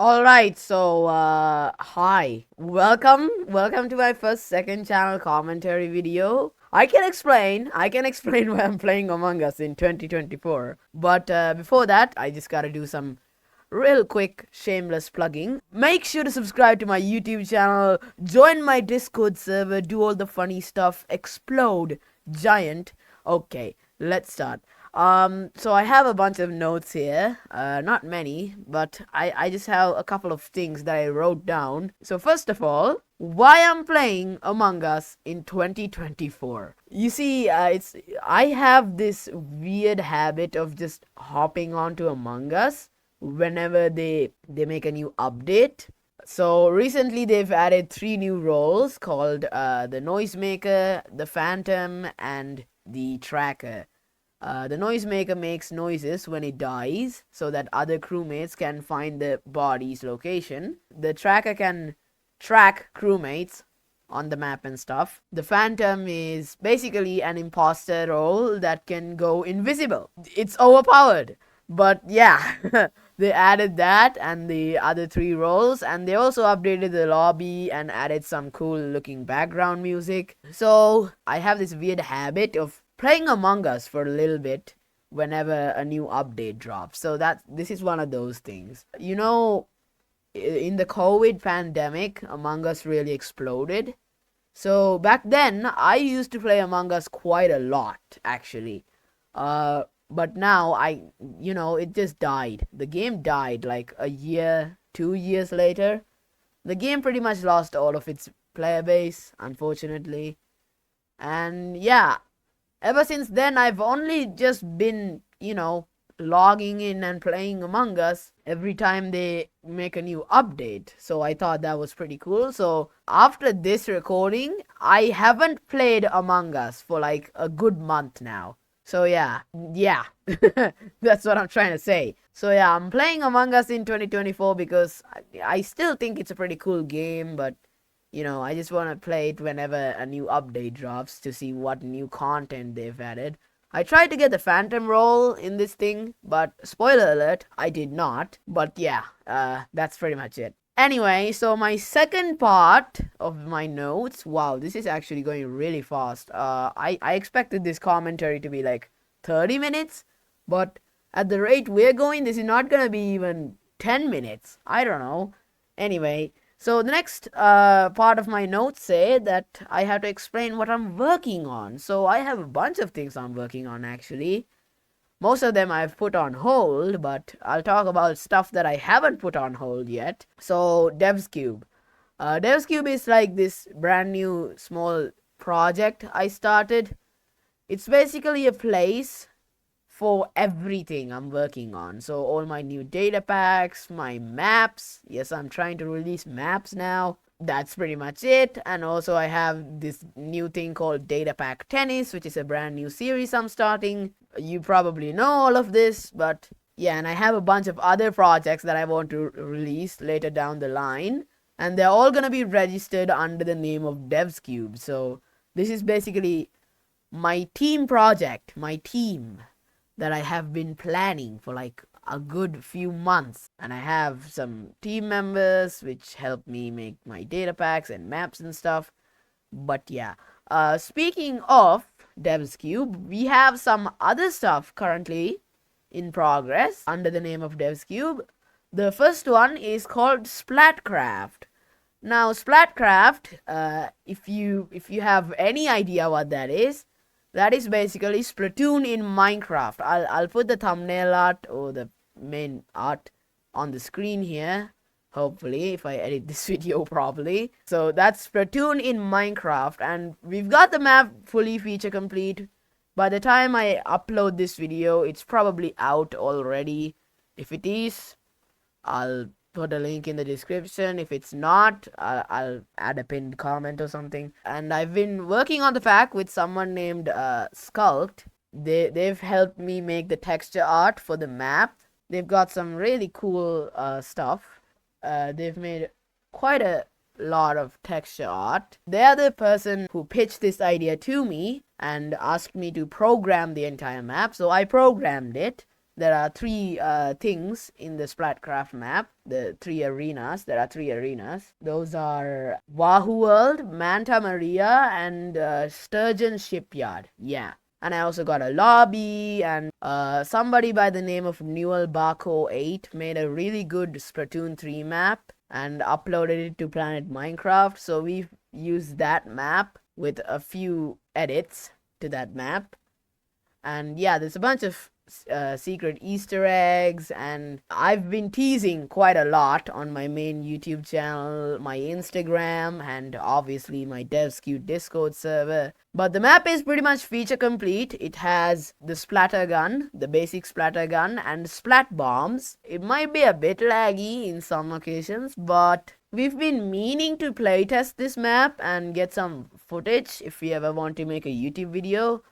Alright, so hi. Welcome to my first second channel commentary video. I can explain why I'm playing Among Us in 2024. But before that, I just gotta do some real quick shameless plugging. Make sure to subscribe to my YouTube channel, join my Discord server, do all the funny stuff, explode giant. Okay, let's start. So I have a bunch of notes here. Not many, but I just have a couple of things that I wrote down. So first of all, why I'm playing Among Us in 2024. You see, I have this weird habit of just hopping onto Among Us whenever they make a new update. So recently they've added three new roles called the Noisemaker, the Phantom, and the Tracker. The noisemaker makes noises when it dies so that other crewmates can find the body's location. The tracker can track crewmates on the map and stuff. The phantom is basically an imposter role that can go invisible. It's overpowered. But yeah, they added that and the other three roles, and they also updated the lobby and added some cool looking background music. So I have this weird habit of playing Among Us for a little bit whenever a new update drops. So that this is one of those things. In the COVID pandemic, Among Us really exploded. So back then, I used to play Among Us quite a lot, actually. But now it just died. The game died like a year, 2 years later. The game pretty much lost all of its player base, unfortunately. And yeah, ever since then, I've only just been, logging in and playing Among Us every time they make a new update. So I thought that was pretty cool. So after this recording, I haven't played Among Us for like a good month now. So yeah, that's what I'm trying to say. So yeah, I'm playing Among Us in 2024 because I still think it's a pretty cool game, but I just want to play it whenever a new update drops to see what new content they've added. I tried to get the Phantom role in this thing, but spoiler alert, I did not. But yeah, that's pretty much it. Anyway, so my second part of my notes, wow, this is actually going really fast. I expected this commentary to be like 30 minutes, but at the rate we're going, this is not gonna be even 10 minutes. I don't know. Anyway, so the next part of my notes say that I have to explain what I'm working on. So I have a bunch of things I'm working on actually. Most of them I've put on hold, but I'll talk about stuff that I haven't put on hold yet. So DevsCube. DevsCube is like this brand new small project I started. It's basically a place for everything I'm working on. So all my new data packs, my maps. Yes, I'm trying to release maps now. That's pretty much it. And also I have this new thing called Data Pack Tennis, which is a brand new series I'm starting. You probably know all of this, but yeah, and I have a bunch of other projects that I want to release later down the line. And they're all gonna be registered under the name of DevsCube. So this is basically my team project, my team that I have been planning for like a good few months. And I have some team members which help me make my data packs and maps and stuff. But yeah, speaking of DevsCube, we have some other stuff currently in progress under the name of DevsCube. The first one is called Splatcraft. Now, Splatcraft, if you have any idea what that is basically Splatoon in Minecraft. I'll put the thumbnail art or the main art on the screen here. Hopefully, if I edit this video properly. So that's Splatoon in Minecraft, and we've got the map fully feature complete. By the time I upload this video, it's probably out already. If it is, I'll put a link in the description. If it's not, I'll add a pinned comment or something. And I've been working on the pack with someone named Sculpt. They've helped me make the texture art for the map. They've got some really cool stuff. They've made quite a lot of texture art. They're the person who pitched this idea to me and asked me to program the entire map. So I programmed it. there are three things in the Splatcraft map. The three arenas. There are three arenas. Those are Wahoo World, Manta Maria, and Sturgeon Shipyard. Yeah. And I also got a lobby, and somebody by the name of Newell Barco 8 made a really good Splatoon 3 map and uploaded it to Planet Minecraft. So we've used that map with a few edits to that map. And yeah, there's a bunch of secret Easter eggs, and I've been teasing quite a lot on my main YouTube channel, my Instagram, and obviously my DevSkew Discord server. But the map is pretty much feature complete. It has the splatter gun, the basic splatter gun, and splat bombs. It might be a bit laggy in some occasions, but we've been meaning to playtest this map and get some footage if we ever want to make a YouTube video.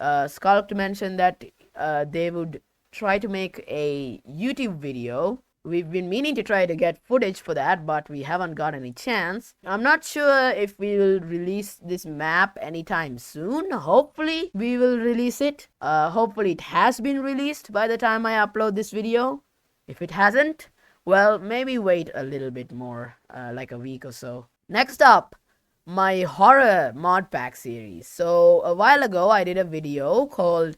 Sculpt mentioned that they would try to make a YouTube video. We've been meaning to try to get footage for that, but we haven't got any chance. I'm not sure if we will release this map anytime soon. Hopefully, we will release it. Hopefully, it has been released by the time I upload this video. If it hasn't, well, maybe wait a little bit more, like a week or so. Next up, my horror mod pack series. So a while ago I did a video called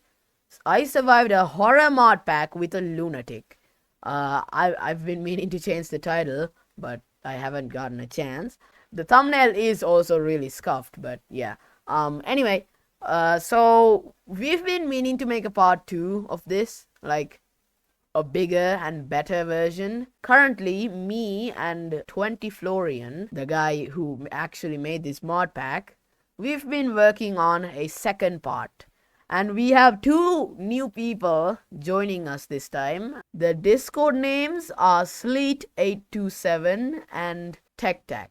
I survived a horror mod pack with a lunatic. I've been meaning to change the title, but I haven't gotten a chance. The thumbnail is also really scuffed, but yeah. Anyway, so we've been meaning to make a part 2 of this, like a bigger and better version. Currently, me and 20 Florian, the guy who actually made this mod pack, we've been working on a second part. And we have 2 new people joining us this time. The Discord names are Sleet827 and TechTac.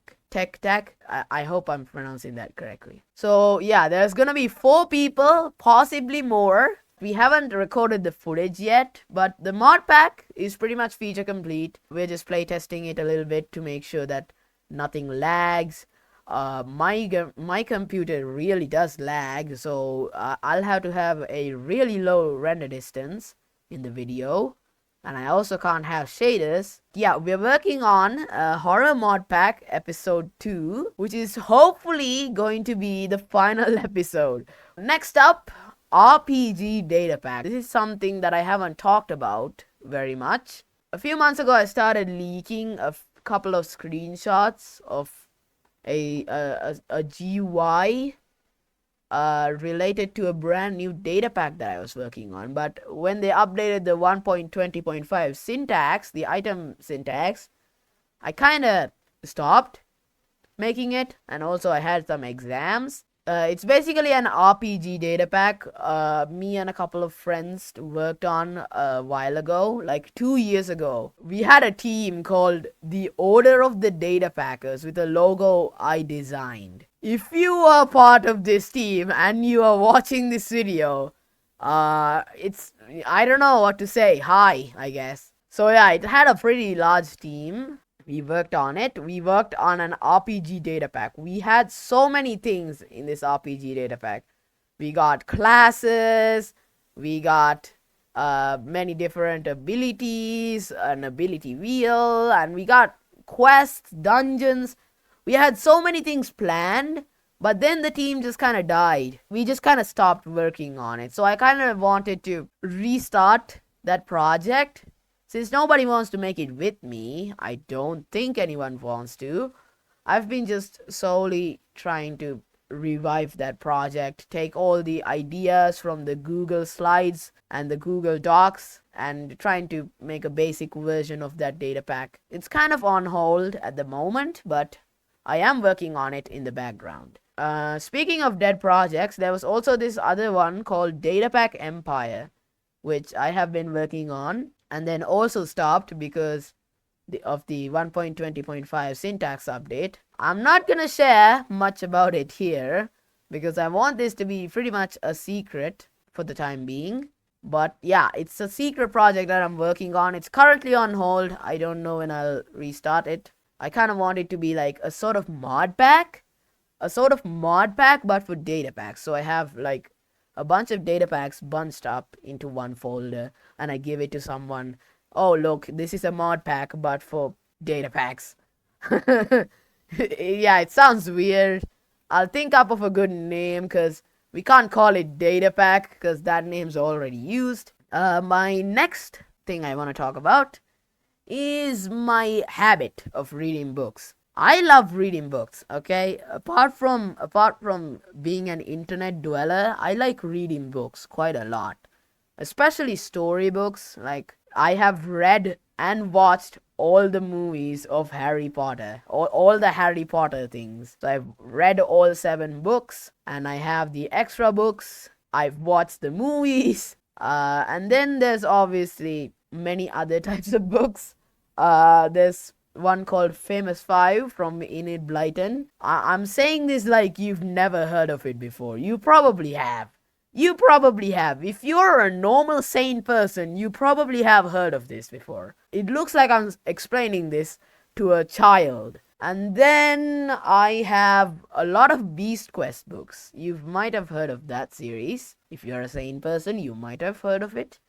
I hope I'm pronouncing that correctly. So yeah, there's gonna be 4 people, possibly more. We haven't recorded the footage yet, but the mod pack is pretty much feature complete. We're just playtesting it a little bit to make sure that nothing lags. My computer really does lag, so I'll have to have a really low render distance in the video. And I also can't have shaders. Yeah, we're working on Horror Mod Pack episode 2, which is hopefully going to be the final episode. Next up, RPG data pack. This is something that I haven't talked about very much. A few months ago, I started leaking a couple of screenshots of a GUI related to a brand new data pack that I was working on. But when they updated the 1.20.5 syntax, the item syntax, I kind of stopped making it, and also I had some exams. It's basically an RPG data pack me and a couple of friends worked on a while ago, like 2 years ago. We had a team called the Order of the Data Packers with a logo I designed. If you are part of this team and you are watching this video, I don't know what to say. Hi, I guess. So yeah, it had a pretty large team. We worked on it. We worked on an RPG data pack. We had so many things in this RPG data pack. We got classes. We got many different abilities, an ability wheel, and we got quests, dungeons. We had so many things planned, but then the team just kind of died. We just kind of stopped working on it. So I kind of wanted to restart that project. Since nobody wants to make it with me, I don't think anyone wants to. I've been just solely trying to revive that project, take all the ideas from the Google Slides and the Google Docs, and trying to make a basic version of that data pack. It's kind of on hold at the moment, but I am working on it in the background. Speaking of dead projects, there was also this other one called Datapack Empire, which I have been working on, and then also stopped because of the 1.20.5 syntax update. I'm not gonna share much about it here because I want this to be pretty much a secret for the time being. But yeah, it's a secret project that I'm working on. It's currently on hold. I don't know when I'll restart it. I kind of want it to be like a sort of mod pack but for data packs. So I have like a bunch of data packs bunched up into one folder, and I give it to someone. Oh, look, this is a mod pack, but for data packs. Yeah, it sounds weird. I'll think up of a good name because we can't call it data pack because that name's already used. My next thing I want to talk about is my habit of reading books. I love reading books, okay? Apart from being an internet dweller, I like reading books quite a lot. Especially storybooks. Like I have read and watched all the movies of Harry Potter, all the Harry Potter things. So I've read all 7 books, and I have the extra books. I've watched the movies, and then there's obviously many other types of books. There's one called Famous Five from Enid Blyton. I'm saying this like you've never heard of it before. You probably have. You probably have. If you're a normal, sane person, you probably have heard of this before. It looks like I'm explaining this to a child. And then I have a lot of Beast Quest books. You might have heard of that series. If you're a sane person, you might have heard of it.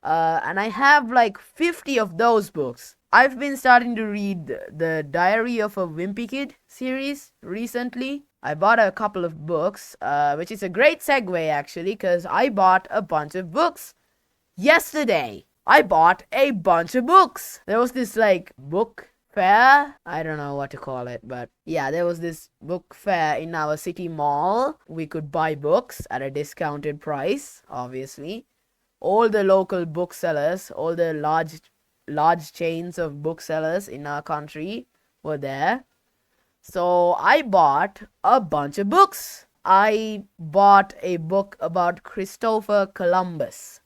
And I have like 50 of those books. I've been starting to read the Diary of a Wimpy Kid series recently. I bought a couple of books, which is a great segue actually, because I bought a bunch of books yesterday. I bought a bunch of books. There was this like book fair. I don't know what to call it, but yeah, there was this book fair in our city mall. We could buy books at a discounted price, obviously. All the local booksellers, all the large chains of booksellers in our country were there. So I bought a bunch of books. I bought a book about Christopher Columbus.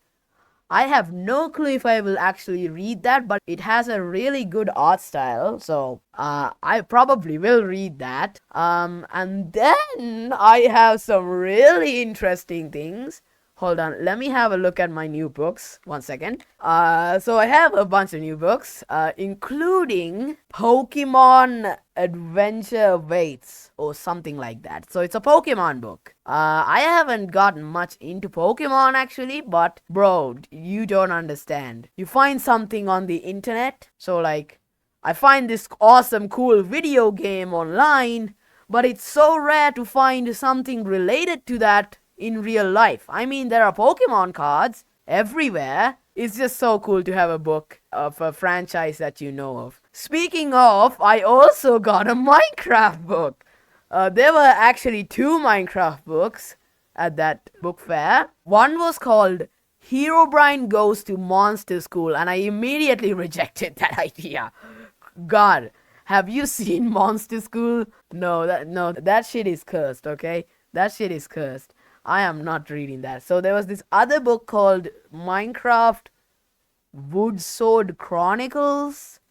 I have no clue if I will actually read that, but it has a really good art style, so I probably will read that. And then I have some really interesting things. Hold on, let me have a look at my new books. 1 second. So I have a bunch of new books, including Pokemon Adventure Awaits or something like that. So it's a Pokemon book. I haven't gotten much into Pokemon actually, but bro, you don't understand. You find something on the internet, so like, I find this awesome, cool video game online, but it's so rare to find something related to that in real life. I mean, there are Pokemon cards everywhere. It's just so cool to have a book of a franchise that you know of. Speaking of, I also got a Minecraft book. There were actually 2 Minecraft books at that book fair. One was called Herobrine Goes to Monster School, and I immediately rejected that idea. God, have you seen Monster School? No, that shit is cursed, okay? That shit is cursed. I am not reading that. So there was this other book called Minecraft Woodsword Chronicles,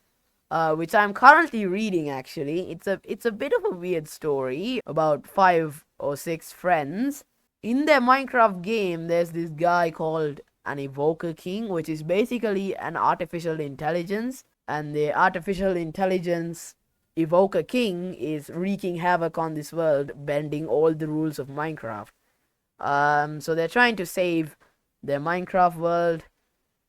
which I'm currently reading actually. It's a bit of a weird story about 5 or 6 friends. In their Minecraft game, there's this guy called an Evoker King, which is basically an artificial intelligence. And the artificial intelligence Evoker King is wreaking havoc on this world, bending all the rules of Minecraft. So they're trying to save their Minecraft world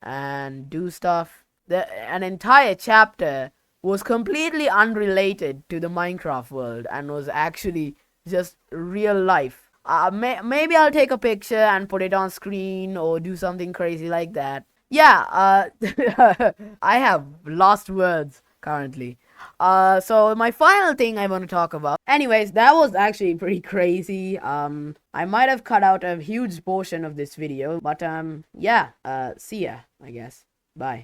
and do stuff. An entire chapter was completely unrelated to the Minecraft world and was actually just real life. Maybe I'll take a picture and put it on screen or do something crazy like that. Yeah, I have lost words currently. So my final thing I want to talk about. Anyways, that was actually pretty crazy. I might have cut out a huge portion of this video, but yeah, see ya, I guess. Bye.